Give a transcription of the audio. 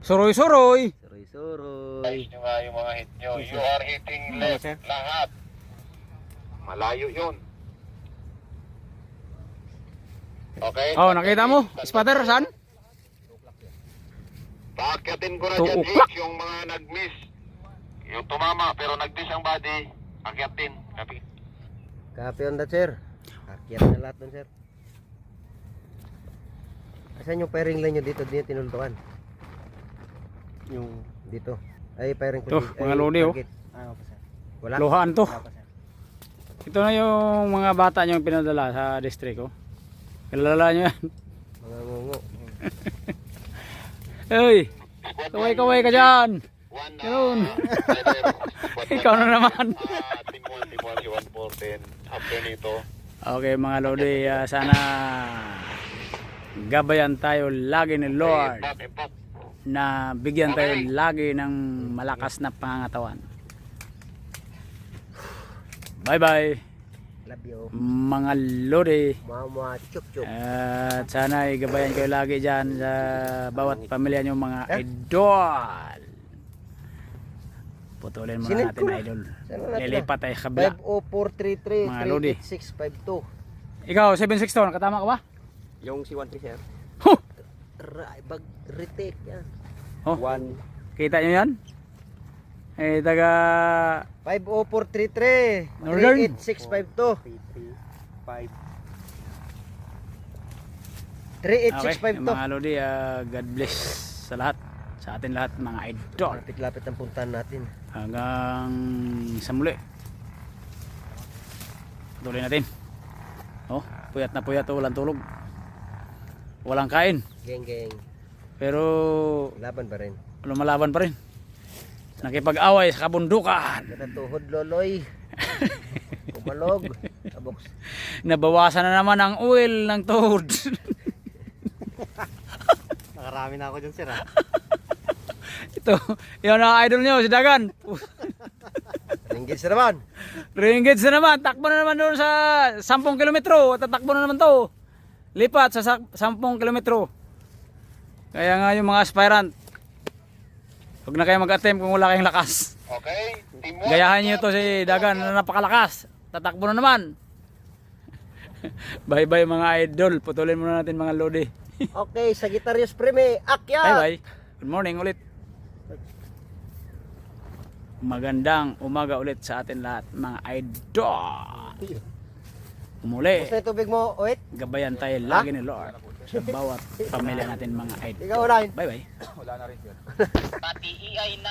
Suroy-suroy. Suroy-suroy. Ayos nyo nga yung mga hit nyo. You are hitting left lahat. Malayo yun. Okay? Oh, nakita mo? Spatter, saan? Paakyatin ko na 2 dyan, o'clock. H, yung mga nag-miss. Yung tumama, pero nag-miss ang body. Akyatin. Copy. Copy on that, sir. Akyat na lahat dun, sir. Asan yung firing line nyo dito? Dito tinultukan. Yung Dito. Ay, firing Ito, mga lodi, oh. ano pa sir? Wala. Luhaan to. Wala pa sir. Ito na yung mga bata nyo pinadala sa district, oh. Kilala nyo yan. Mga ngungo. Hey, kaway-kaway ka dyan. One, Ganun. letter. Ikaw na naman. Team 1, Team 1, si 114. After nito. Okay mga lodi, sana gabayan tayo lagi ni Lord Impact. na bigyan tayo lagi ng malakas na pangangatawan. Bye bye Love you. mga lodi. Mama chuk chuk. At sana gabayan kayo lagi dyan sa bawat pamilya nyo mga idol. Putulin muna Sinend natin ko na. idol. Saan na natin Lilipat tayo sa kabila. 50433 Mga lodi. 38652. Ikaw 762, nakatama ka ba? Yung si 1 sir. Huh! Bag retake yan. Oh, 1 kita nyo yan? Eh, taga 50433 Northern. 38652. 335. Okay, 38652. mga lodi, God bless sa lahat, sa atin lahat mga idol. Lapit-lapit ang puntahan natin. Hanggang sa muli. Tuloy natin. Oh, puyat na puyat, walang tulog. Walang kain. Geng geng. Pero Laban pa rin. lumalaban pa rin. Nakipag-away sa kabundukan. Natuhod loloy. Kumalog. Abox. Nabawasan na naman ang oil ng tuhod. Nakarami na ako dyan sir ha. Ito, yun ang idol nyo, si Dagan. Ringgit sa naman. Ringgit na naman, takbo na naman doon sa 10 kilometro. Tatakbo na naman to. Lipat sa 10 kilometro. Kaya nga yung mga aspirant, huwag na kayo mag-attempt kung wala kayong lakas. Okay? Team 1. Gayahan nyo to si Dagan na napakalakas. Tatakbo na naman. Bye bye mga idol. Putulin muna natin mga lodi. Okay, Sagittarius Prime. Akyat. Bye bye. Good morning ulit. Magandang umaga ulit sa atin lahat mga idol. Muli, Gusto yung tubig mo, Oit? gabayan tayo lagi ni Lord sa bawat pamilya natin mga idol. Ikaw unahin. Bye bye. Pati EI na.